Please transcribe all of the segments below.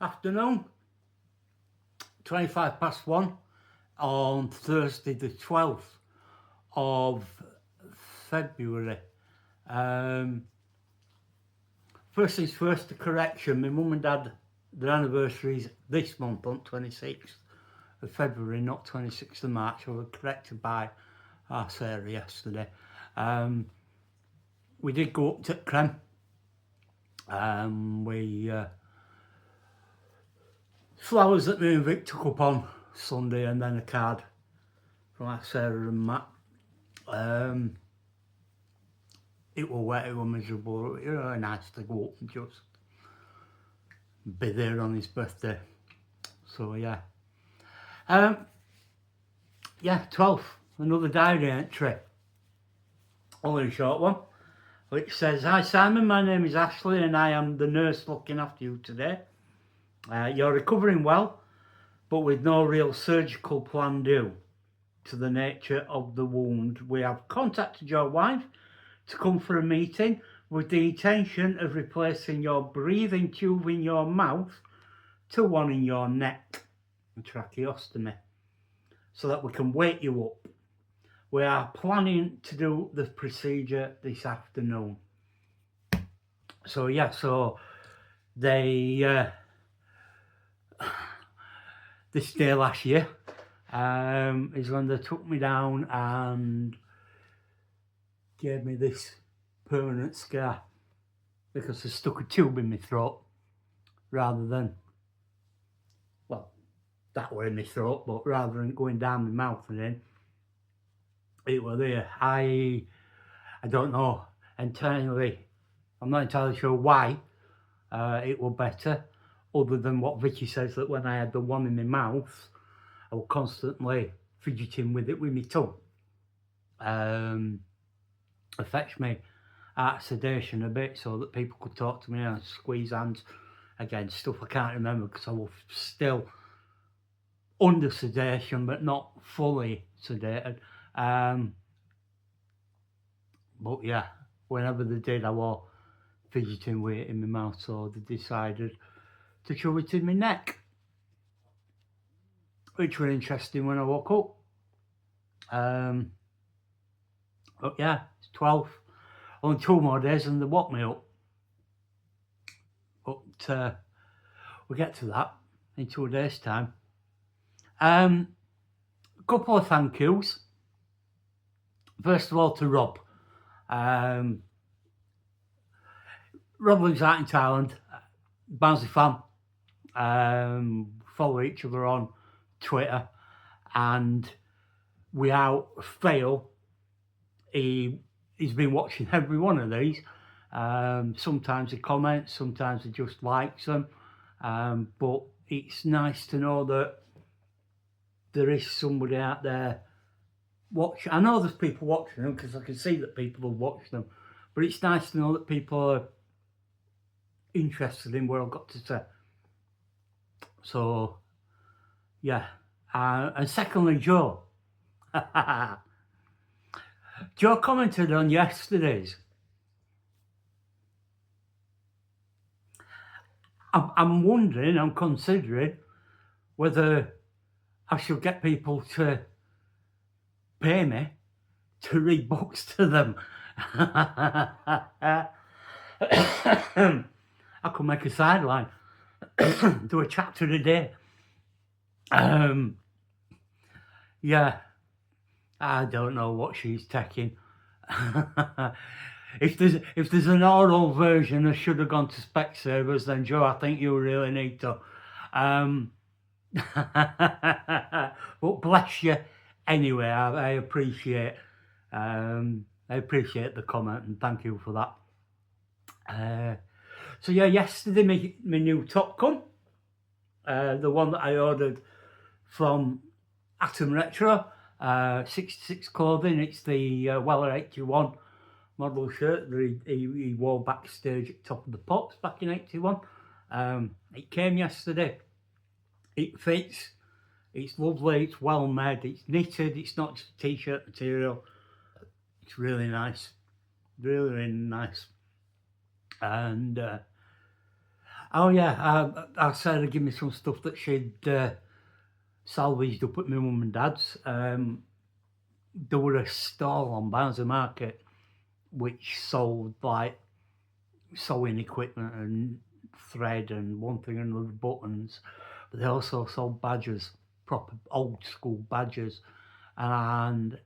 afternoon, 1 on Thursday the 12th of February. Um, First things first, a correction. My mum and dad, their anniversaries this month on 26th of February, not 26th of March. I was corrected by our Sarah yesterday. We did go up to Crem. We flowers that me and Vic took up on Sunday, and then a card from our Sarah and Matt. It was wet, it was miserable. It was nice to go up and just be there on his birthday. So yeah. 12th, another diary entry. Only a short one. Which says, "Hi Simon, my name is Ashley and I am the nurse looking after you today. You're recovering well, but with no real surgical plan due to the nature of the wound. We have contacted your wife to come for a meeting with the intention of replacing your breathing tube in your mouth to one in your neck, a tracheostomy, so that we can wake you up. We are planning to do the procedure this afternoon." So yeah, so they this day last year is when they took me down and gave me this permanent scar because they stuck a tube in my throat rather than, well, that way in my throat, but rather than going down my mouth and in, it was there. I don't know entirely, I'm not entirely sure why it was better, other than what Vicky says, that when I had the one in my mouth, I was constantly fidgeting with it with my tongue. Affects me at sedation a bit, so that people could talk to me and squeeze hands. Again, stuff I can't remember because I was still under sedation, but not fully sedated. But yeah, whenever they did, I was fidgeting with it in my mouth, so they decided to shove it in my neck, which was interesting when I woke up. But yeah, it's 12. Only 2 more days and they woke me up. But we'll get to that in 2 days' time. A couple of thank yous. First of all, to Rob. Rob lives out in Thailand, Barnsley fan. Follow each other on Twitter, and without fail, he's been watching every one of these. Sometimes he comments, sometimes he just likes them, but it's nice to know that there is somebody out there watching. I know there's people watching them because I can see that people have watched them, but it's nice to know that people are interested in what I've got to say. So yeah, and secondly, Joe. Joe commented on yesterday's. I'm wondering, I'm considering whether I should get people to pay me to read books to them. I could make a sideline, do a chapter a day. Yeah, I don't know what she's taking. If there's an oral version, I should have gone to Specsavers. Then Joe, I think you really need to. But bless you anyway. I appreciate the comment and thank you for that. So yeah, yesterday my new top come, the one that I ordered from Atom Retro, 66 clothing. It's the Weller 81 model shirt that he wore backstage at Top of the Pops back in 81. It came yesterday. It fits. It's lovely. It's well made. It's knitted. It's not just t-shirt material. It's really nice. Really, really nice. And Oh yeah, I said to give me some stuff that she'd salvaged up at my mum and dad's. There were a stall on Barnsley Market which sold like sewing equipment and thread and one thing and another, buttons, but they also sold badges, proper old school badges, and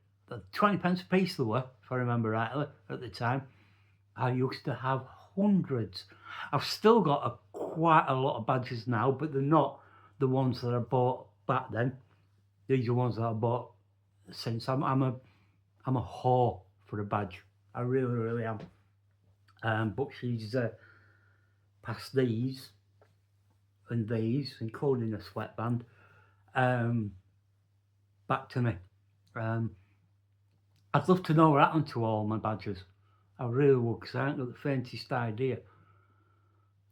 20 pence a piece they were, if I remember rightly, at the time. I used to have hundreds. I've still got quite a lot of badges now, but they're not the ones that I bought back then. These are ones that I bought since. I'm a whore for a badge. I really, really am. But she's passed these, including a sweatband, back to me. I'd love to know what happened to all my badges. I really would, because I ain't got the faintest idea.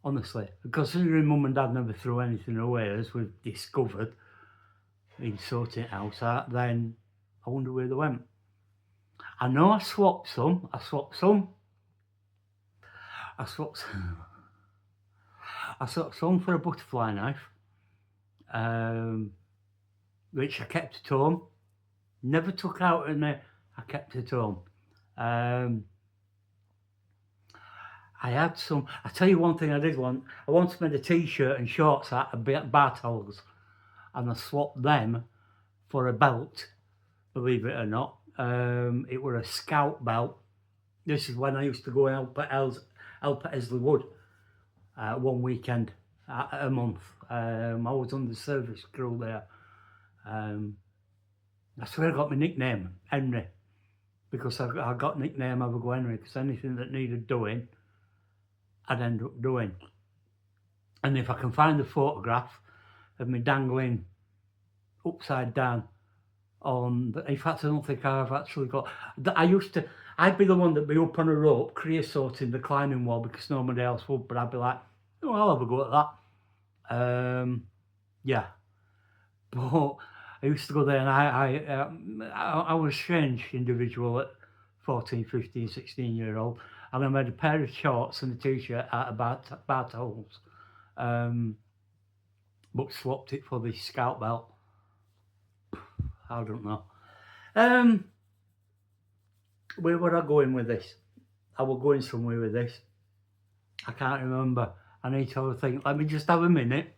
Honestly, considering mum and dad never threw anything away, as we've discovered in sorting it out, then I wonder where they went. I know I swapped some. I swapped some for a butterfly knife, which I kept at home. Never took out, and I kept at home. I had some. I tell you one thing I did want. I once made a t-shirt and shorts out of Bartels, and I swapped them for a belt. Believe it or not, it were a Scout belt. This is when I used to go and help at Esley Wood one weekend a month. I was on the service crew there. That's where I got my nickname, Henry, because I got nickname I would go Henry, because anything that needed doing, I'd end up doing. And if I can find a photograph of me dangling upside down in fact, I don't think I've actually got. I'd be the one that'd be up on a rope, creosoting the climbing wall because nobody else would, but I'd be like, oh, I'll have a go at that. Yeah. But I used to go there, and I was a strange individual at 14, 15, 16-year-old, and I made a pair of shorts and a t-shirt out of Bartels, but swapped it for this Scout belt. I don't know. Where were I going with this? I was going somewhere with this. I can't remember. I need to have a think. Let me just have a minute.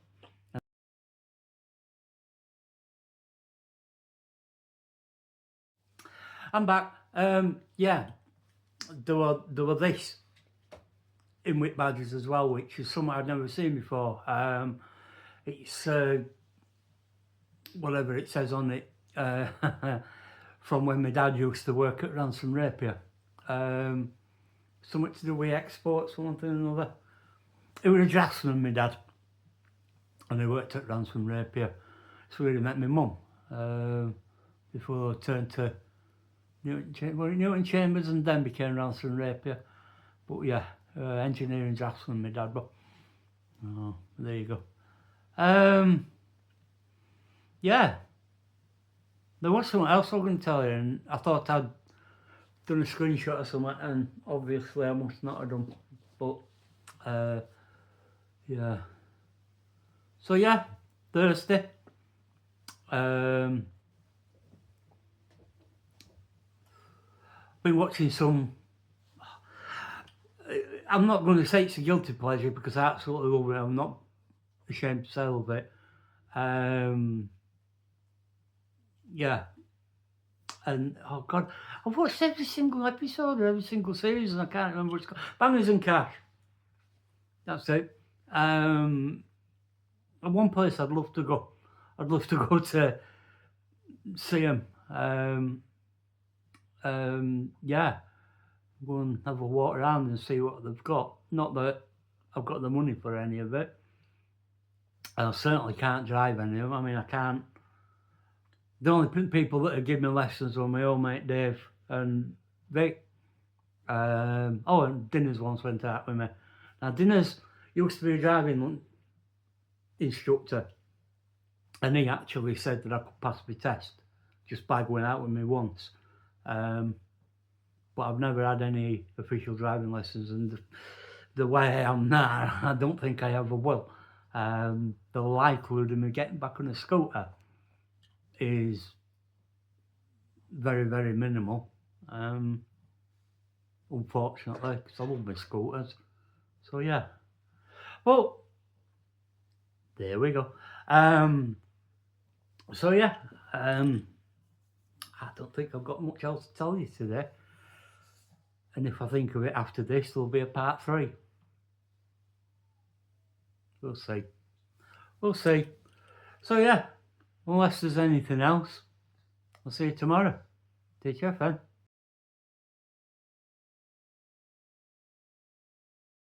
I'm back. Yeah, there were this in Whit Badgers as well, which is something I'd never seen before. It's whatever it says on it, from when my dad used to work at Ransom Rapier. Something to do with exports, one thing or another. It was a draftsman, my dad, and he worked at Ransom Rapier. So he met my mum before I turned to Newton Chambers and then became Ransom Rapier. But yeah, engineering draftsman, my dad. But oh, there you go. Yeah, there was something else I was going to tell you, and I thought I'd done a screenshot of something, and obviously I must not have done. But yeah. So yeah, Thursday. Been watching some. I'm not going to say it's a guilty pleasure because I absolutely love it. I'm not ashamed to say of it. Yeah, and oh god, I've watched every single episode, every single series, and I can't remember what's called. Bangers and Cash. That's it. One place I'd love to go. I'd love to go to see them. Yeah, go and have a walk around and see what they've got. Not that I've got the money for any of it. I certainly can't drive any of them. I mean, I can't. The only people that have given me lessons were my old mate Dave and Vic. And Dinners once went out with me. Now, Dinners used to be a driving instructor, and he actually said that I could pass my test just by going out with me once. But I've never had any official driving lessons, and the way I am now, I don't think I ever will. The likelihood of me getting back on a scooter is very, very minimal. Unfortunately, because I love my scooters. So yeah. Well, there we go. So yeah. I don't think I've got much else to tell you today. And if I think of it after this, there'll be a part 3. We'll see. We'll see. So yeah, unless there's anything else, I'll see you tomorrow. Take care, fam.